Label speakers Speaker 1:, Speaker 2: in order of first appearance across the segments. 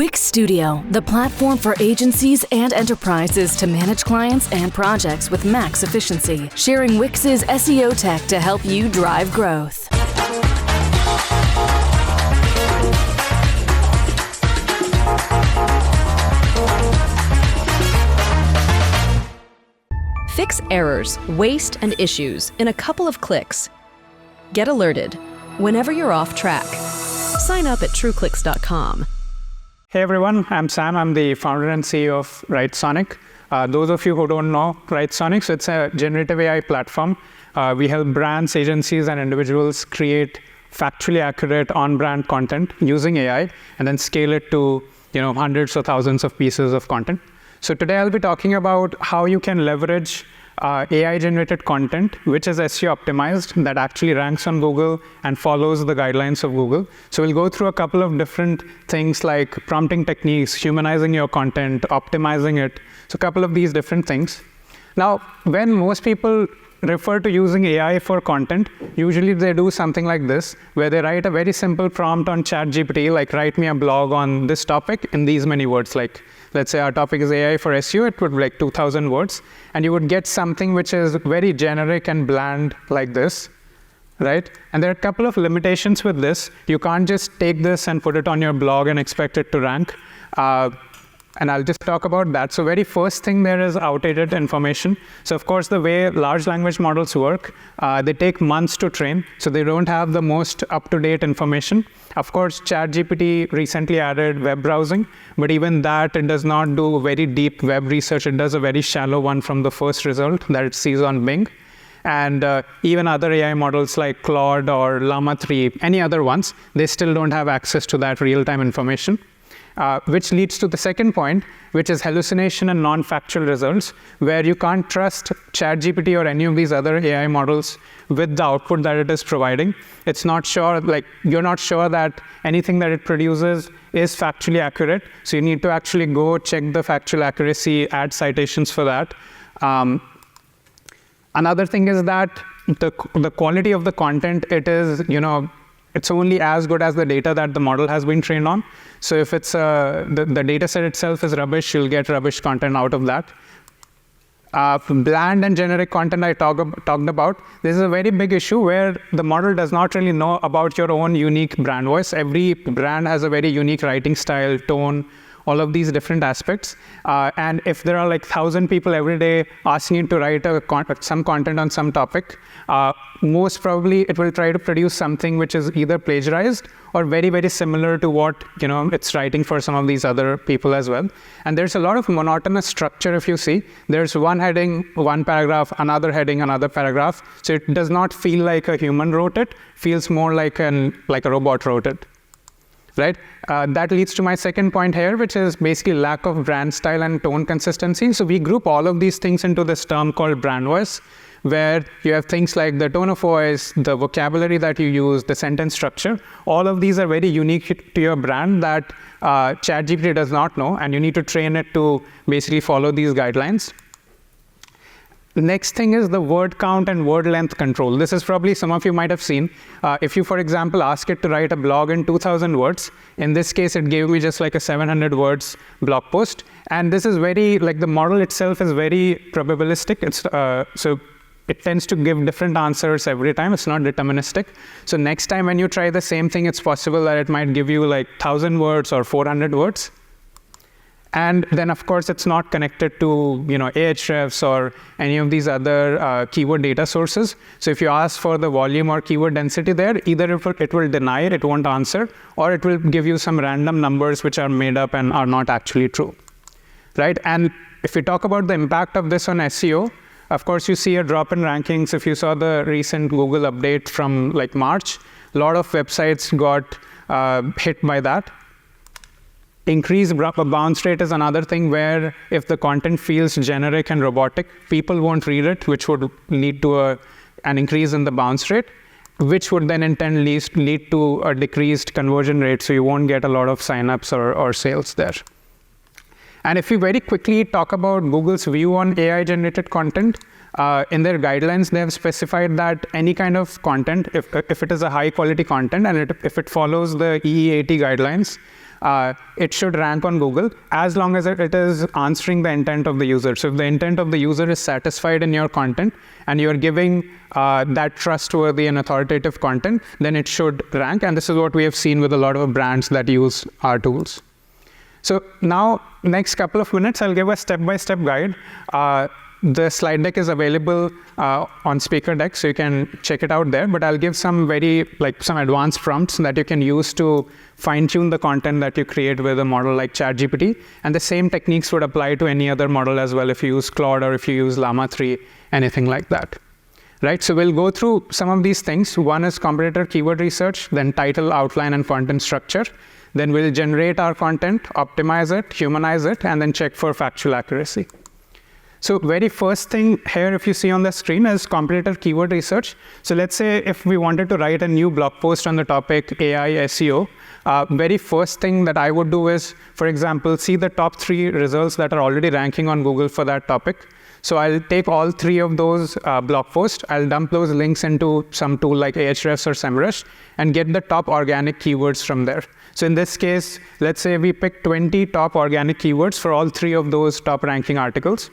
Speaker 1: Wix Studio, the platform for agencies and enterprises to manage clients and projects with max efficiency, sharing Wix's SEO tech to help you drive growth.
Speaker 2: Fix errors, waste, and issues in a couple of clicks. Get alerted whenever you're off track. Sign up at trueclicks.com.
Speaker 3: Hey everyone, I'm Sam. I'm the founder and CEO of Writesonic. Those of you who don't know Writesonic, so it's a generative AI platform. We help brands, agencies, and individuals create factually accurate on-brand content using AI and then scale it to hundreds or thousands of pieces of content. So today I'll be talking about how you can leverage AI-generated content, which is SEO optimized, that actually ranks on Google and follows the guidelines of Google. So we'll go through a couple of different things like prompting techniques, humanizing your content, optimizing it. So a couple of these different things. Now, when most people refer to using AI for content, usually they do something like this, where they write a very simple prompt on ChatGPT, like write me a blog on this topic in these many words. Like, let's say our topic is AI for SEO, it would be like 2,000 words, and you would get something which is very generic and bland like this, right? And there are a couple of limitations with this. You can't just take this and put it on your blog and expect it to rank. And I'll just talk about that. So very first thing there is outdated information. So of course, the way large language models work, they take months to train, so they don't have the most up-to-date information. Of course, ChatGPT recently added web browsing, but even that, it does not do very deep web research. It does a very shallow one from the first result that it sees on Bing. And even other AI models like Claude or Llama 3, any other ones, they still don't have access to that real-time information. Which leads to the second point, which is hallucination and non-factual results, where you can't trust ChatGPT or any of these other AI models with the output that it is providing. It's not sure, like you're not sure that anything that it produces is factually accurate. So you need to actually go check the factual accuracy, add citations for that. Another thing is that the quality of the content, it is, it's only as good as the data that the model has been trained on. So if it's the data set itself is rubbish, you'll get rubbish content out of that. Bland and generic content I talked about. This is a very big issue where the model does not really know about your own unique brand voice. Every brand has a very unique writing style, tone, all of these different aspects. And if there are like 1,000 people every day asking you to write some content on some topic, most probably it will try to produce something which is either plagiarized or very, very similar to what it's writing for some of these other people as well. And there's a lot of monotonous structure if you see. There's one heading, one paragraph, another heading, another paragraph. So it does not feel like a human wrote it, feels more like a robot wrote it. Right? That leads to my second point here, which is basically lack of brand style and tone consistency. So we group all of these things into this term called brand voice, where you have things like the tone of voice, the vocabulary that you use, the sentence structure. All of these are very unique to your brand that ChatGPT does not know, and you need to train it to basically follow these guidelines. The next thing is the word count and word length control. This is probably some of you might have seen. If you, for example, ask it to write a blog in 2,000 words, in this case, it gave me just like a 700 words blog post. And this is very, the model itself is very probabilistic. So it tends to give different answers every time. It's not deterministic. So next time when you try the same thing, it's possible that it might give you like 1,000 words or 400 words. And then, of course, it's not connected to Ahrefs or any of these other keyword data sources. So if you ask for the volume or keyword density there, either it will deny it won't answer, or it will give you some random numbers which are made up and are not actually true, right? And if we talk about the impact of this on SEO, of course, you see a drop in rankings. If you saw the recent Google update from March, a lot of websites got hit by that. Increased bounce rate is another thing where if the content feels generic and robotic, people won't read it, which would lead to an increase in the bounce rate, which would then in turn lead to a decreased conversion rate, so you won't get a lot of signups or sales there. And if we very quickly talk about Google's view on AI-generated content, in their guidelines, they have specified that any kind of content, if it is a high-quality content and if it follows the EE80 guidelines, it should rank on Google as long as it is answering the intent of the user. So if the intent of the user is satisfied in your content and you're giving that trustworthy and authoritative content, then it should rank. And this is what we have seen with a lot of brands that use our tools. So now, next couple of minutes, I'll give a step-by-step guide. The slide deck is available on Speaker Deck, so you can check it out there. But I'll give some some advanced prompts that you can use to fine-tune the content that you create with a model like ChatGPT. And the same techniques would apply to any other model as well if you use Claude or if you use Llama 3, anything like that. Right, so we'll go through some of these things. One is competitor keyword research, then title, outline, and content structure. Then we'll generate our content, optimize it, humanize it, and then check for factual accuracy. So very first thing here, if you see on the screen, is competitor keyword research. So let's say if we wanted to write a new blog post on the topic AI SEO, very first thing that I would do is, for example, see the top 3 results that are already ranking on Google for that topic. So I'll take all 3 of those blog posts, I'll dump those links into some tool like Ahrefs or SEMrush and get the top organic keywords from there. So in this case, let's say we pick 20 top organic keywords for all 3 of those top ranking articles.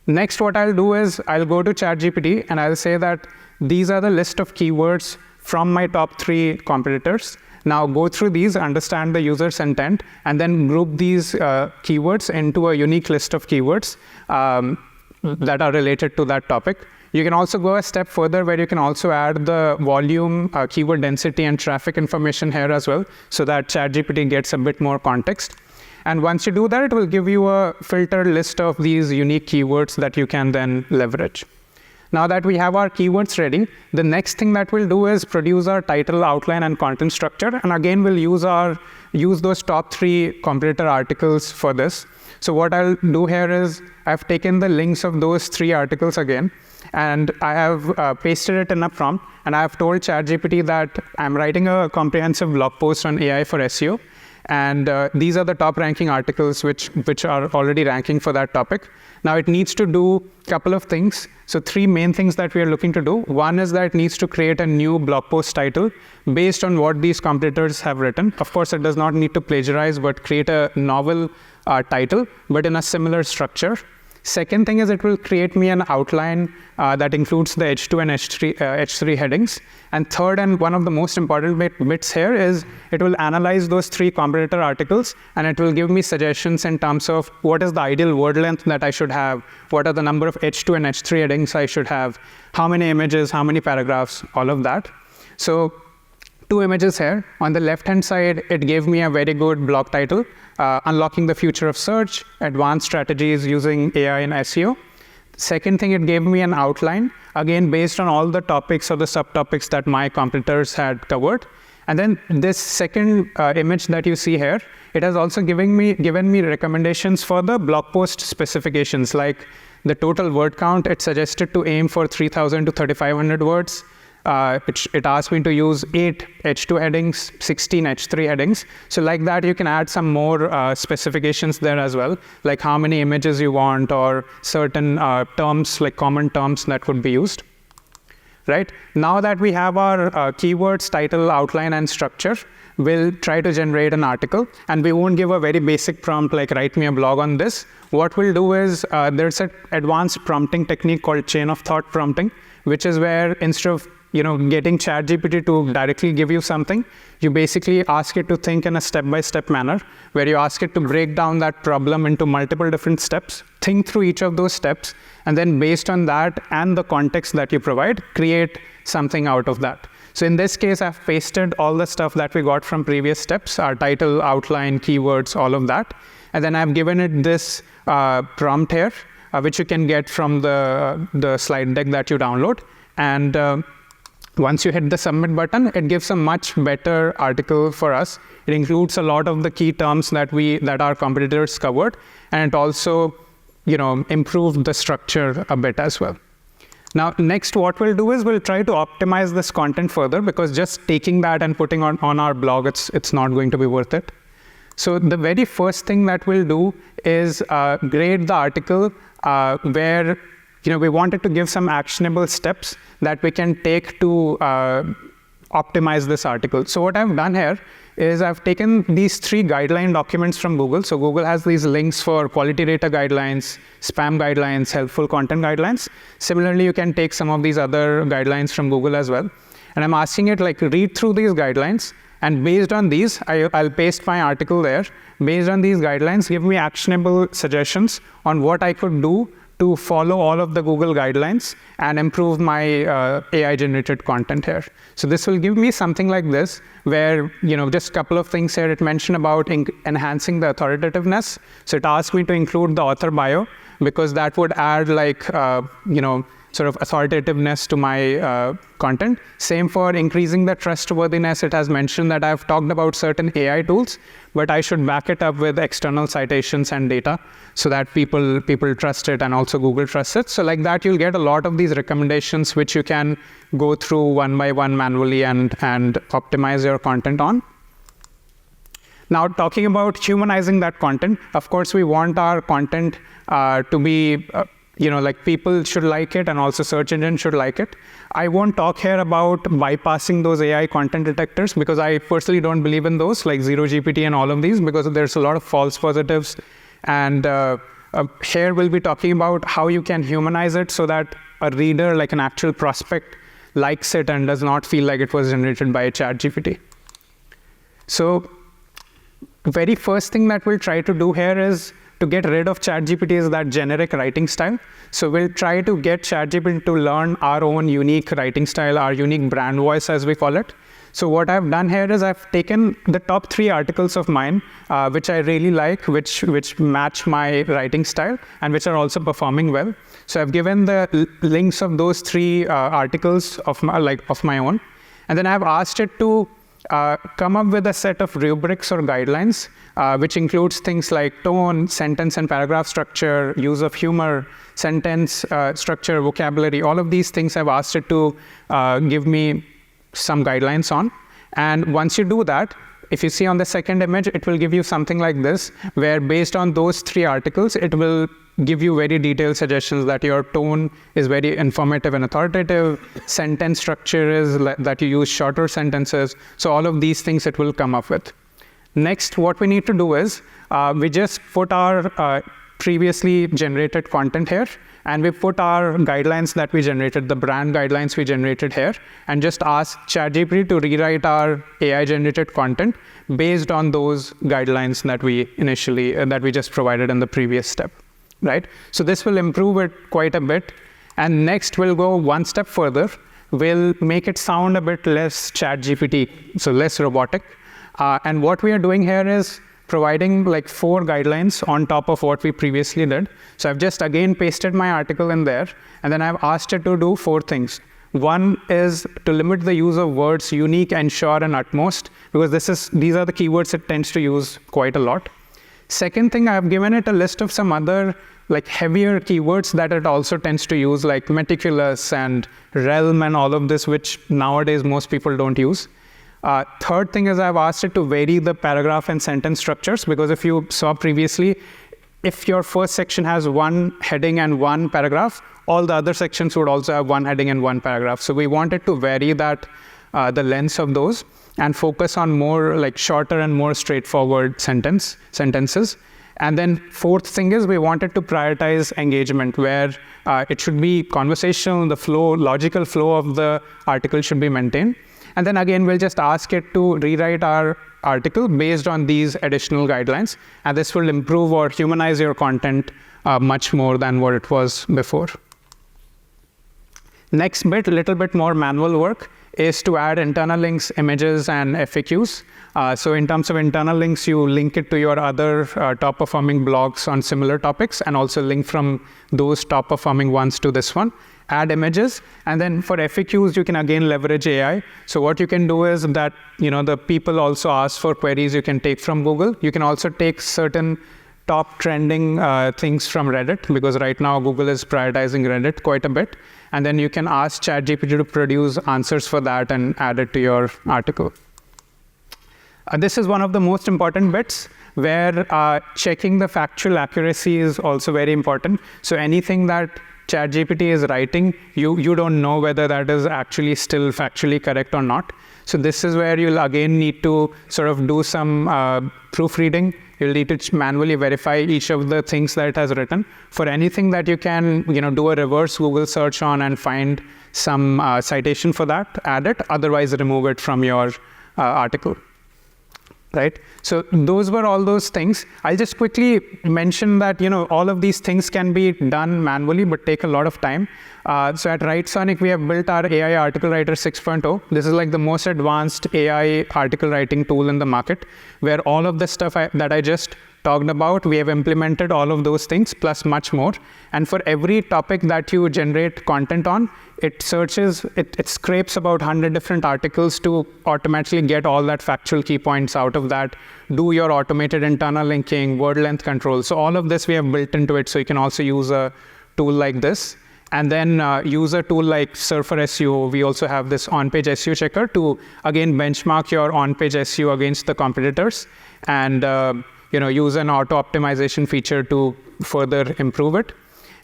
Speaker 3: Next, what I'll do is I'll go to ChatGPT and I'll say that these are the list of keywords from my top 3 competitors. Now go through these, understand the user's intent, and then group these keywords into a unique list of keywords that are related to that topic. You can also go a step further where you can also add the volume, keyword density, and traffic information here as well, so that ChatGPT gets a bit more context. And once you do that, it will give you a filtered list of these unique keywords that you can then leverage. Now that we have our keywords ready, the next thing that we'll do is produce our title, outline, and content structure. And again, we'll use those top 3 competitor articles for this. So what I'll do here is I've taken the links of those 3 articles again, and I have pasted it in a prompt, and I have told ChatGPT that I'm writing a comprehensive blog post on AI for SEO. And these are the top ranking articles which are already ranking for that topic. Now it needs to do a couple of things. So 3 main things that we are looking to do. One is that it needs to create a new blog post title based on what these competitors have written. Of course, it does not need to plagiarize, but create a novel title, but in a similar structure. Second thing is it will create me an outline that includes the H2 and H3 headings. And third, and one of the most important bits here, is it will analyze those 3 competitor articles and it will give me suggestions in terms of what is the ideal word length that I should have, what are the number of H2 and H3 headings I should have, how many images, how many paragraphs, all of that. So 2 images here. On the left-hand side, it gave me a very good blog title, Unlocking the Future of Search, Advanced Strategies Using AI in SEO. Second thing, it gave me an outline, again, based on all the topics or the subtopics that my competitors had covered. And then this second image that you see here, it has also given me recommendations for the blog post specifications, like the total word count. It suggested to aim for 3,000 to 3,500 words. It asked me to use 8 H2 headings, 16 H3 headings. So like that, you can add some more specifications there as well, like how many images you want or certain terms, like common terms that would be used. Right? Now that we have our keywords, title, outline, and structure, we'll try to generate an article. And we won't give a very basic prompt like write me a blog on this. What we'll do is there's an advanced prompting technique called chain of thought prompting, which is where instead of getting ChatGPT to directly give you something, you basically ask it to think in a step-by-step manner, where you ask it to break down that problem into multiple different steps, think through each of those steps, and then based on that and the context that you provide, create something out of that. So in this case, I've pasted all the stuff that we got from previous steps, our title, outline, keywords, all of that. And then I've given it this prompt here, which you can get from the slide deck that you download. And once you hit the submit button, it gives a much better article for us. It includes a lot of the key terms that our competitors covered, and it also, improved the structure a bit as well. Now, next, what we'll do is we'll try to optimize this content further, because just taking that and putting on our blog, it's not going to be worth it. So the very first thing that we'll do is grade the article where we wanted to give some actionable steps that we can take to optimize this article. So what I've done here is I've taken these 3 guideline documents from Google. So Google has these links for quality data guidelines, spam guidelines, helpful content guidelines. Similarly, you can take some of these other guidelines from Google as well. And I'm asking it, like, read through these guidelines, and based on these, I'll paste my article there. Based on these guidelines, give me actionable suggestions on what I could do to follow all of the Google guidelines and improve my AI-generated content here. So this will give me something like this, where, just a couple of things here. It mentioned about enhancing the authoritativeness. So it asked me to include the author bio, because that would add, like, sort of authoritativeness to my content. Same for increasing the trustworthiness. It has mentioned that I've talked about certain AI tools, but I should back it up with external citations and data so that people trust it, and also Google trusts it. So like that, you'll get a lot of these recommendations which you can go through one by one manually and optimize your content on. Now, talking about humanizing that content, of course, we want our content to be like people should like it, and also search engine should like it. I won't talk here about bypassing those AI content detectors, because I personally don't believe in those, like Zero GPT and all of these, because there's a lot of false positives. And here we'll be talking about how you can humanize it so that a reader, like an actual prospect, likes it and does not feel like it was generated by ChatGPT. So very first thing that we'll try to do here is to get rid of ChatGPT is that generic writing style. So we'll try to get ChatGPT to learn our own unique writing style, our unique brand voice, as we call it. So what I've done here is I've taken the top 3 articles of mine, which I really like, which match my writing style, and which are also performing well. So I've given the links of those 3 articles of my own. And then I've asked it to come up with a set of rubrics or guidelines, which includes things like tone, sentence and paragraph structure, use of humor, sentence structure, vocabulary. All of these things I've asked it to give me some guidelines on. And once you do that, if you see on the second image, it will give you something like this, where based on those 3 articles, it will give you very detailed suggestions that your tone is very informative and authoritative, sentence structure is that you use shorter sentences. So all of these things it will come up with. Next, what we need to do is, we just put our previously generated content here, and we put our guidelines that we generated, the brand guidelines we generated here, and just ask ChatGPT to rewrite our AI-generated content based on those guidelines that we just provided in the previous step, right? So this will improve it quite a bit. And next, we'll go one step further. We'll make it sound a bit less ChatGPT, so less robotic. And what we are doing here is providing like 4 guidelines on top of what we previously did. So I've just again pasted my article in there, and then I've asked it to do 4 things. One is to limit the use of words unique, ensure, and utmost, because these are the keywords it tends to use quite a lot. Second thing, I've given it a list of some other like heavier keywords that it also tends to use, like meticulous and realm and all of this, which nowadays most people don't use. Third thing is I've asked it to vary the paragraph and sentence structures, because if you saw previously, if your first section has 1 heading and 1 paragraph, all the other sections would also have 1 heading and 1 paragraph. So we wanted to vary that, the length of those, and focus on more like shorter and more straightforward sentences. And then fourth thing is we wanted to prioritize engagement, where it should be conversational, the flow, logical flow of the article should be maintained. And then again, we'll just ask it to rewrite our article based on these additional guidelines. And this will improve or humanize your content much more than what it was before. Next bit, a little bit more manual work, is to add internal links, images, and FAQs. So in terms of internal links, you link it to your other top performing blogs on similar topics, and also link from those top performing ones to this one. Add images, and then for FAQs, you can again leverage AI. So what you can do is that, the people also ask for queries you can take from Google. You can also take certain top trending things from Reddit, because right now Google is prioritizing Reddit quite a bit. And then you can ask ChatGPT to produce answers for that and add it to your article. This is one of the most important bits, where checking the factual accuracy is also very important. So anything that ChatGPT is writing, you don't know whether that is actually still factually correct or not. So this is where you'll again need to sort of do some proofreading. You'll need to manually verify each of the things that it has written. For anything that you can, do a reverse Google search on and find some citation for that, add it. Otherwise, remove it from your article. Right? So those were all those things. I'll just quickly mention that, all of these things can be done manually, but take a lot of time. So at Writesonic, we have built our AI Article Writer 6.0. This is like the most advanced AI article writing tool in the market, where all of the stuff that I just talked about, we have implemented all of those things plus much more. And for every topic that you generate content on, it searches, it scrapes about 100 different articles to automatically get all that factual key points out of that, do your automated internal linking, word length control. So all of this we have built into it, so you can also use a tool like this. And then use a tool like Surfer SEO. We also have this on-page SEO checker to, again, benchmark your on-page SEO against the competitors, and use an auto-optimization feature to further improve it.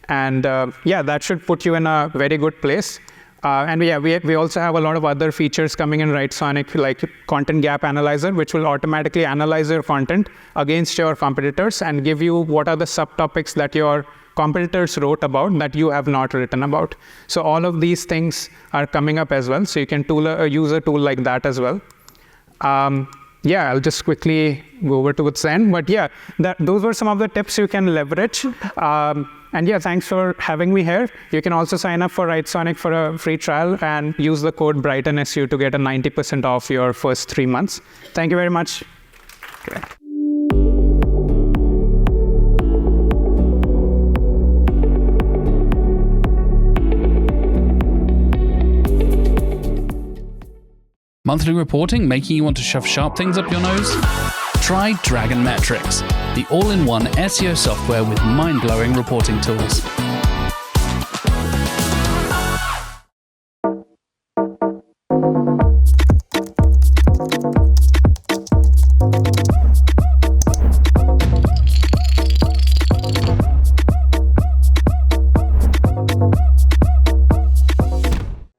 Speaker 3: And that should put you in a very good place. And we also have a lot of other features coming in Writesonic, like Content Gap Analyzer, which will automatically analyze your content against your competitors and give you what are the subtopics that your competitors wrote about that you have not written about. So all of these things are coming up as well. So you can use a tool like that as well. I'll just quickly go over to its end. But those were some of the tips you can leverage. Thanks for having me here. You can also sign up for Writesonic for a free trial and use the code brightonSEO to get a 90% off your first 3 months. Thank you very much. Okay.
Speaker 4: Monthly reporting making you want to shove sharp things up your nose? Try Dragon Metrics, the all-in-one SEO software with mind-blowing reporting tools.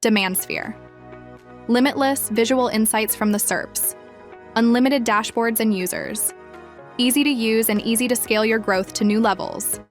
Speaker 5: Demand Sphere. Limitless visual insights from the SERPs. Unlimited dashboards and users. Easy to use and easy to scale your growth to new levels.